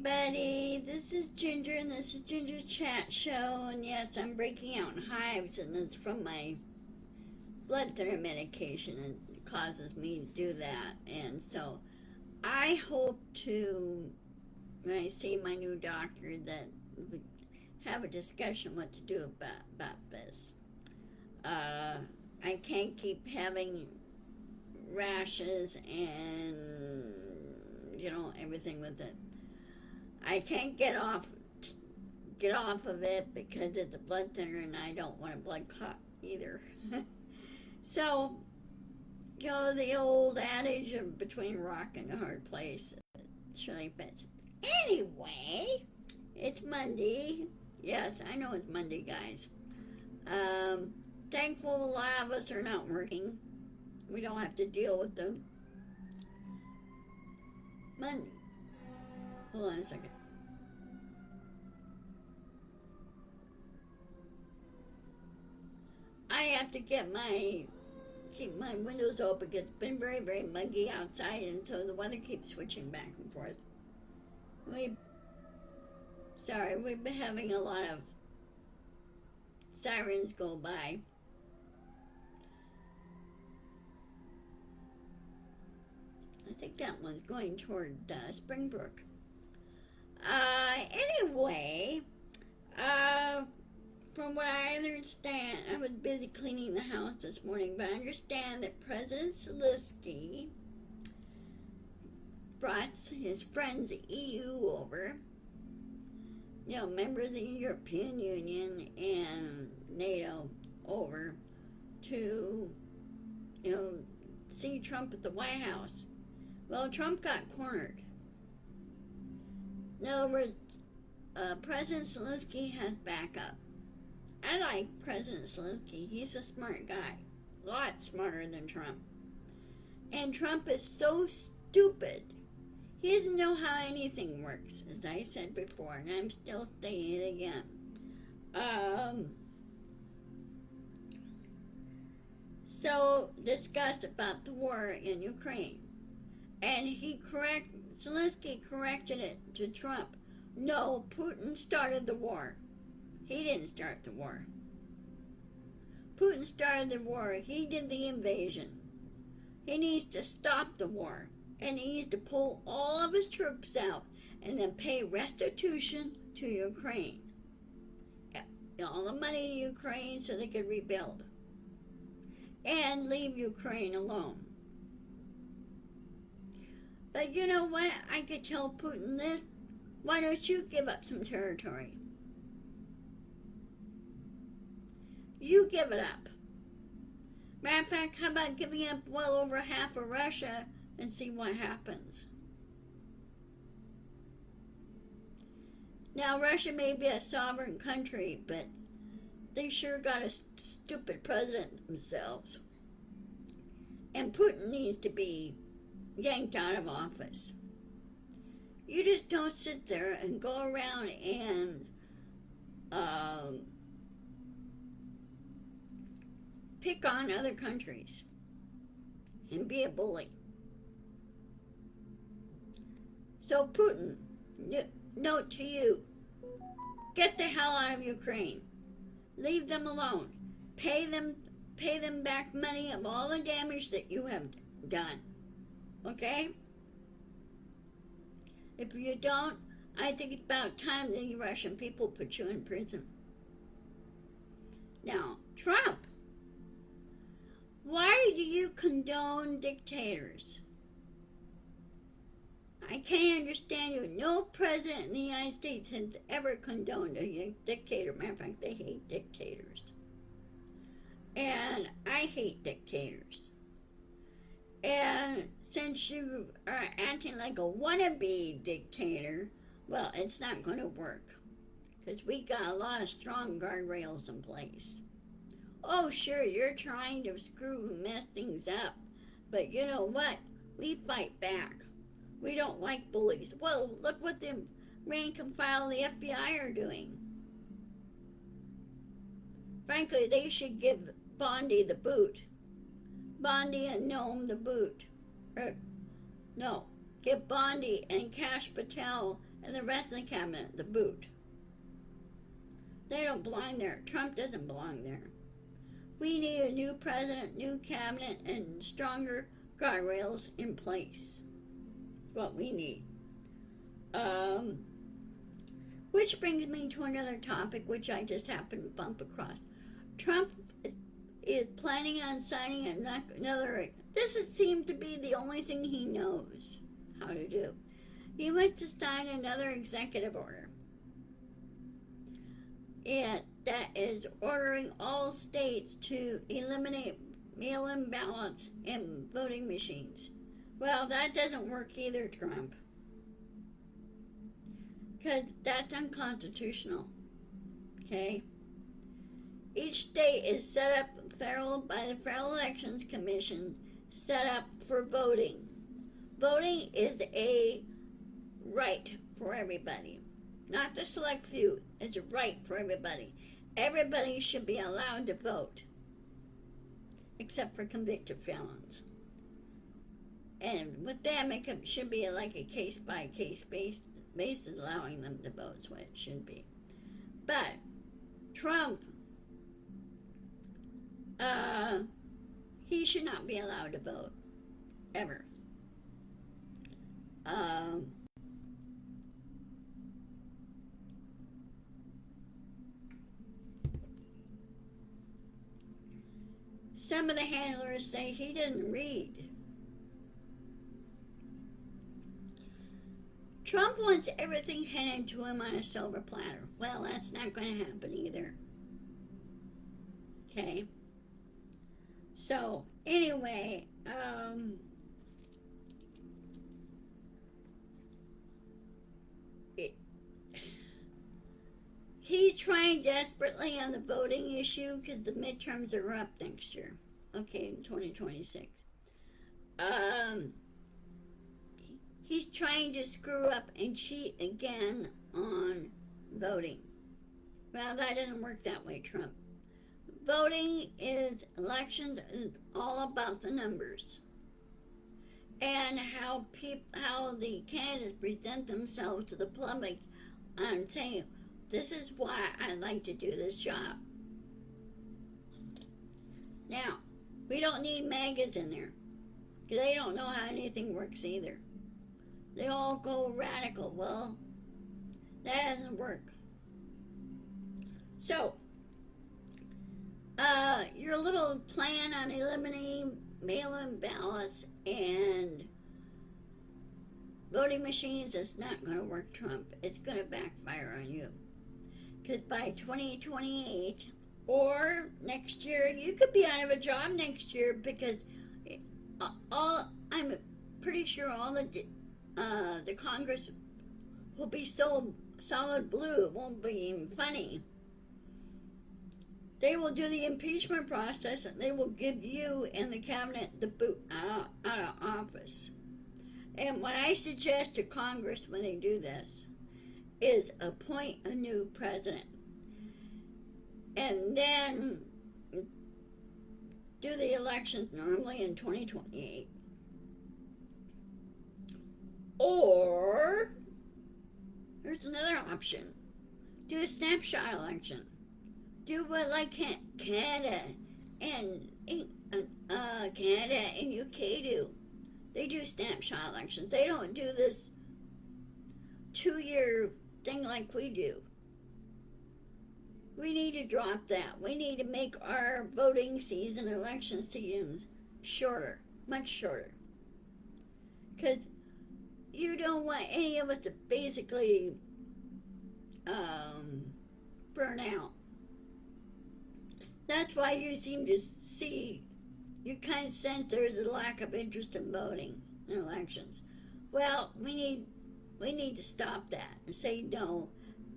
everybody. This is Ginger, and this is Ginger's Chat Show. And yes, I'm breaking out in hives, and it's from my blood thinner medication. It causes me to do that. And so I hope to, when I see my new doctor, that we have a discussion what to do about this. I can't keep having rashes and, everything with it. I can't get off of it because it's a blood thinner and I don't want a blood clot either. So, the old adage of between a rock and a hard place surely fits. Anyway, it's Monday. Yes, I know it's Monday, guys. Thankful a lot of us are not working. We don't have to deal with them. Monday. Hold on a second. I have to keep my windows open because it's been very, very muggy outside, and so the weather keeps switching back and forth. We've been having a lot of sirens go by. I think that one's going toward Springbrook. Anyway, from what I understand, I was busy cleaning the house this morning, but I understand that President Zelensky brought his friends, the EU, over, members of the European Union and NATO over to, see Trump at the White House. Well, Trump got cornered. In other words, President Zelensky has backup. I like President Zelensky. He's a smart guy. A lot smarter than Trump. And Trump is so stupid. He doesn't know how anything works, as I said before, and I'm still saying it again. So, discussed about the war in Ukraine. And Zelensky corrected it to Trump. No, Putin started the war. He didn't start the war. Putin started the war. He did the invasion. He needs to stop the war. And he needs to pull all of his troops out and then pay restitution to Ukraine. All the money to Ukraine so they could rebuild. And leave Ukraine alone. But you know what? I could tell Putin this. Why don't you give up some territory? You give it up. Matter of fact, how about giving up well over half of Russia and see what happens? Now, Russia may be a sovereign country, but they sure got a stupid president themselves. And Putin needs to be yanked out of office. You just don't sit there and go around and pick on other countries and be a bully. So Putin, note to you, get the hell out of Ukraine. Leave them alone. Pay them back money of all the damage that you have done. Okay? If you don't, I think it's about time the Russian people put you in prison. Now, Trump, why do you condone dictators? I can't understand you. No president in the United States has ever condoned a dictator. Matter of fact, they hate dictators. And I hate dictators. And since you are acting like a wannabe dictator, well, it's not going to work. Because we got a lot of strong guardrails in place. Oh, sure, you're trying to screw and mess things up. But you know what? We fight back. We don't like bullies. Well, look what the rank and file of the FBI are doing. Frankly, they should give Bondi the boot. Bondi and Noam the boot. No, give Bondi and Kash Patel and the rest of the cabinet the boot. They don't belong there. Trump doesn't belong there. We need a new president, new cabinet, and stronger guardrails in place. That's what we need. Which brings me to another topic which I just happened to bump across. Trump is planning on signing another. This seems to be the only thing he knows how to do. He went to sign another executive order. And that is ordering all states to eliminate mail-in ballots and voting machines. Well, that doesn't work either, Trump. Because that's unconstitutional. Okay? Each state is set up by the Federal Elections Commission, set up for voting. Voting is a right for everybody. Not the select few. It's a right for everybody. Everybody should be allowed to vote. Except for convicted felons. And with them, it should be like a case-by-case basis, allowing them to vote is what it should be. But Trump, he should not be allowed to vote. Ever. Some of the handlers say he didn't read. Trump wants everything handed to him on a silver platter. Well, that's not going to happen either. Okay? So, anyway, he's trying desperately on the voting issue because the midterms are up next year. Okay, in 2026. He's trying to screw up and cheat again on voting. Well, that doesn't work that way, Trump. Voting elections is all about the numbers. And how the candidates present themselves to the public on saying, this is why I like to do this job. Now, we don't need MAGAs in there, because they don't know how anything works either. They all go radical. Well, that doesn't work. So, your little plan on eliminating mail-in ballots and voting machines is not going to work, Trump. It's going to backfire on you. Because by 2028 or next year, you could be out of a job next year because I'm pretty sure all the Congress will be so solid blue, it won't be even funny. They will do the impeachment process and they will give you and the cabinet the boot out of office. And what I suggest to Congress when they do this is appoint a new president. And then do the elections normally in 2028. Or, there's another option. Do a snapshot election. Do what like Canada and UK do. They do snapshot elections. They don't do this 2-year thing like we do. We need to drop that. We need to make our voting season, election seasons shorter, much shorter. Because you don't want any of us to basically burn out. That's why you seem to see, you kind of sense there's a lack of interest in voting in elections. Well, we need to stop that and say no.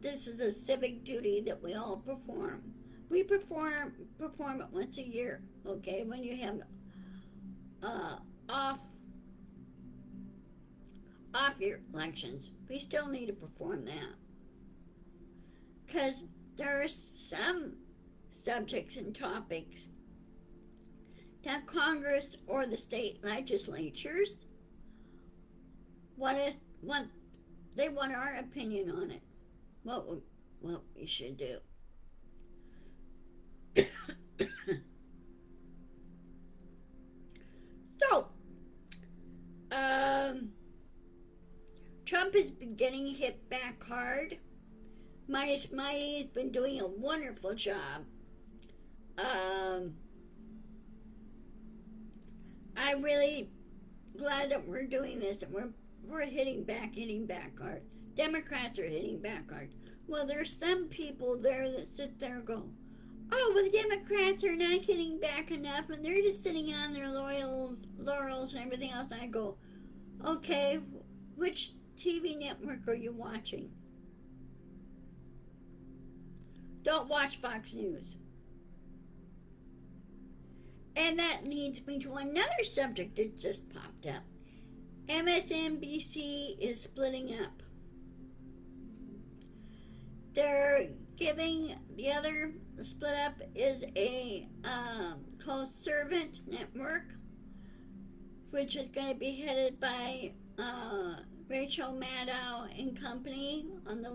This is a civic duty that we all perform. We perform it once a year, okay? When you have off your elections, we still need to perform that. Because there are some subjects and topics that Congress or the state legislatures want They want our opinion on it. What we should do. So, um, Trump has been getting hit back hard. Minus Mighty has been doing a wonderful job. Um, I'm really glad that we're doing this, that we're hitting back hard. Democrats are hitting back hard. Well, there's some people there that sit there and go, oh, well, the Democrats are not hitting back enough, and they're just sitting on their laurels and everything else. And I go, okay, which TV network are you watching? Don't watch Fox News. And that leads me to another subject that just popped up. MSNBC is splitting up. They're giving the other split up is a called Servant Network, which is going to be headed by Rachel Maddow and company on the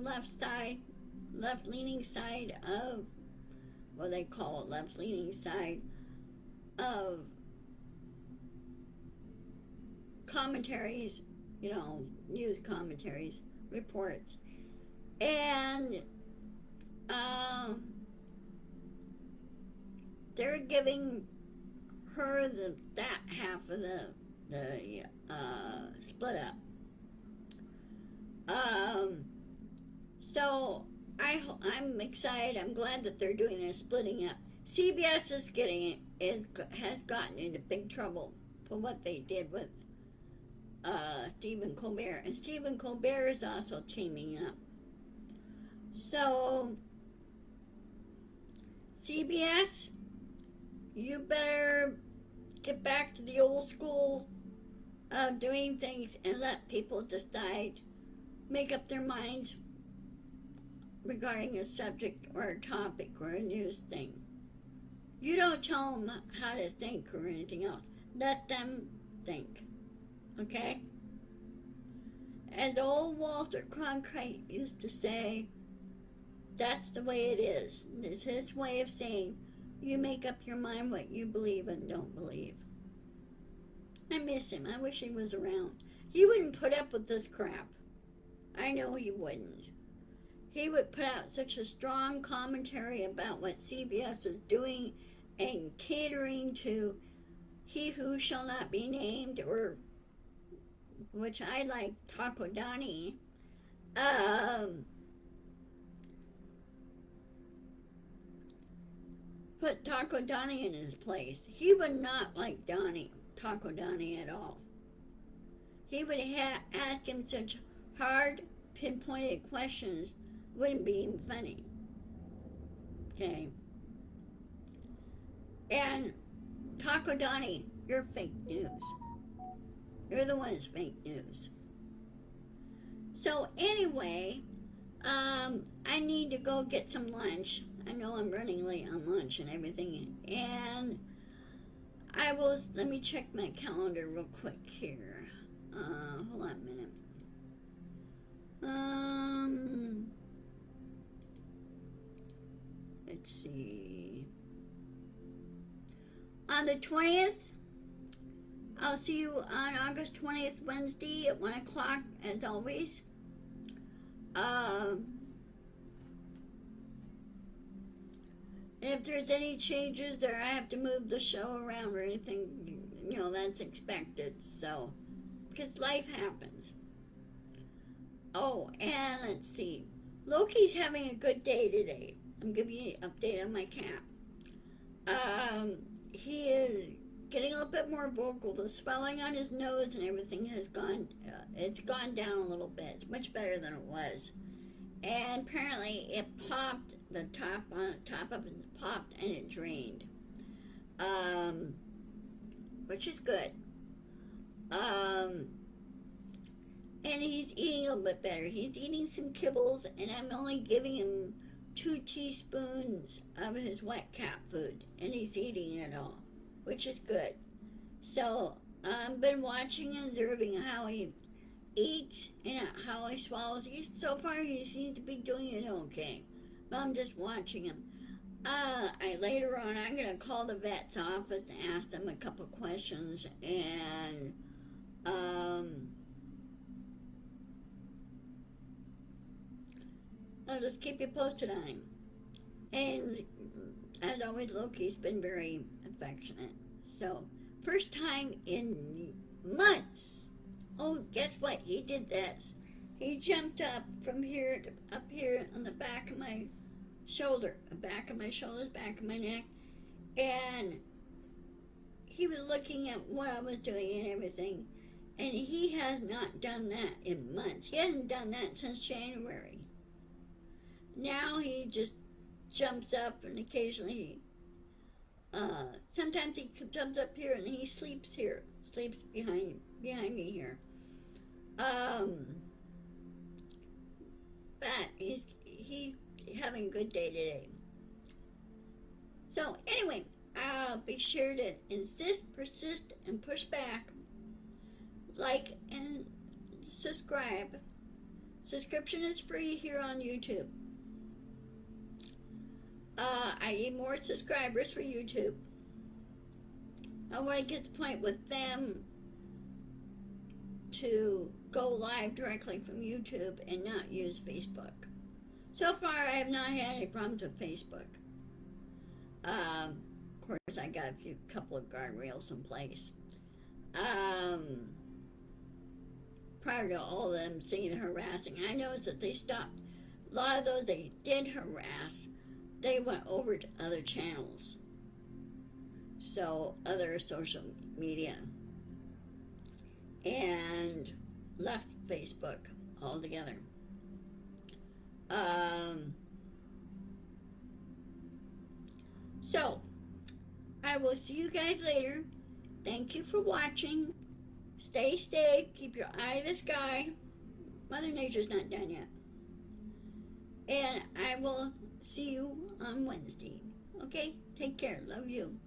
left-leaning side of, what they call it, left-leaning side of commentaries, news commentaries, reports. And they're giving her that half of the split up. So I'm excited. I'm glad that they're doing this splitting up. CBS has gotten into big trouble for what they did with Stephen Colbert, and Stephen Colbert is also teaming up. So CBS, you better get back to the old school of doing things and let people decide, make up their minds regarding a subject or a topic or a news thing. You don't tell them how to think or anything else. Let them think. Okay? As old Walter Cronkite used to say, that's the way it is. It's his way of saying, you make up your mind what you believe and don't believe. I miss him. I wish he was around. He wouldn't put up with this crap. I know he wouldn't. He would put out such a strong commentary about what CBS is doing and catering to he who shall not be named, or which I like, Taco Donnie. Put Taco Donnie in his place. He would not like Taco Donnie at all. He would ask him such hard, pinpointed questions, wouldn't be even funny. Okay? And Taco Donnie, you're fake news. You're the one that's fake news. So anyway, I need to go get some lunch. I know I'm running late on lunch and everything. And let me check my calendar real quick here. Hold on a minute. Let's see. On the 20th, I'll see you on August 20th, Wednesday at 1 o'clock, as always. If there's any changes or I have to move the show around or anything, that's expected. So, because life happens. Oh, and let's see. Loki's having a good day today. I'm giving you an update on my cat. He is getting a little bit more vocal. The swelling on his nose and everything has it's gone down a little bit. It's much better than it was. And apparently it popped, the top of it popped and it drained. Which is good. And he's eating a little bit better. He's eating some kibbles, and I'm only giving him 2 teaspoons of his wet cat food, and he's eating it all, which is good. So I've been watching and observing how he eats and how he swallows. So far he seems to be doing it okay. But I'm just watching him. Later on, I'm gonna call the vet's office and ask them a couple questions, and I'll just keep you posted on him. And as always, Loki's been very affectionate. So, first time in months. Oh, guess what? He did this. He jumped up from here to up here on the back of my shoulder, back of my shoulders, back of my neck, and he was looking at what I was doing and everything. And he has not done that in months. He hasn't done that since January. Now he just jumps up and occasionally, sometimes he jumps up here and he sleeps here, sleeps behind me here. Um, but he having a good day today. So anyway, I'll be sure to insist, persist, and push back. Like and subscribe. Subscription is free here on YouTube. I need more subscribers for YouTube. I want to get to the point with them to go live directly from YouTube and not use Facebook. So far, I have not had any problems with Facebook. Of course, I got a couple of guardrails in place. Prior to all of them seeing the harassing, I noticed that they stopped. A lot of those they did harass, they went over to other channels. So, other social media. And left Facebook altogether. So, I will see you guys later. Thank you for watching. Stay safe. Keep your eye to the sky. Mother Nature's not done yet. And I will see you on Wednesday. Okay? Take care. Love you.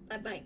Bye-bye.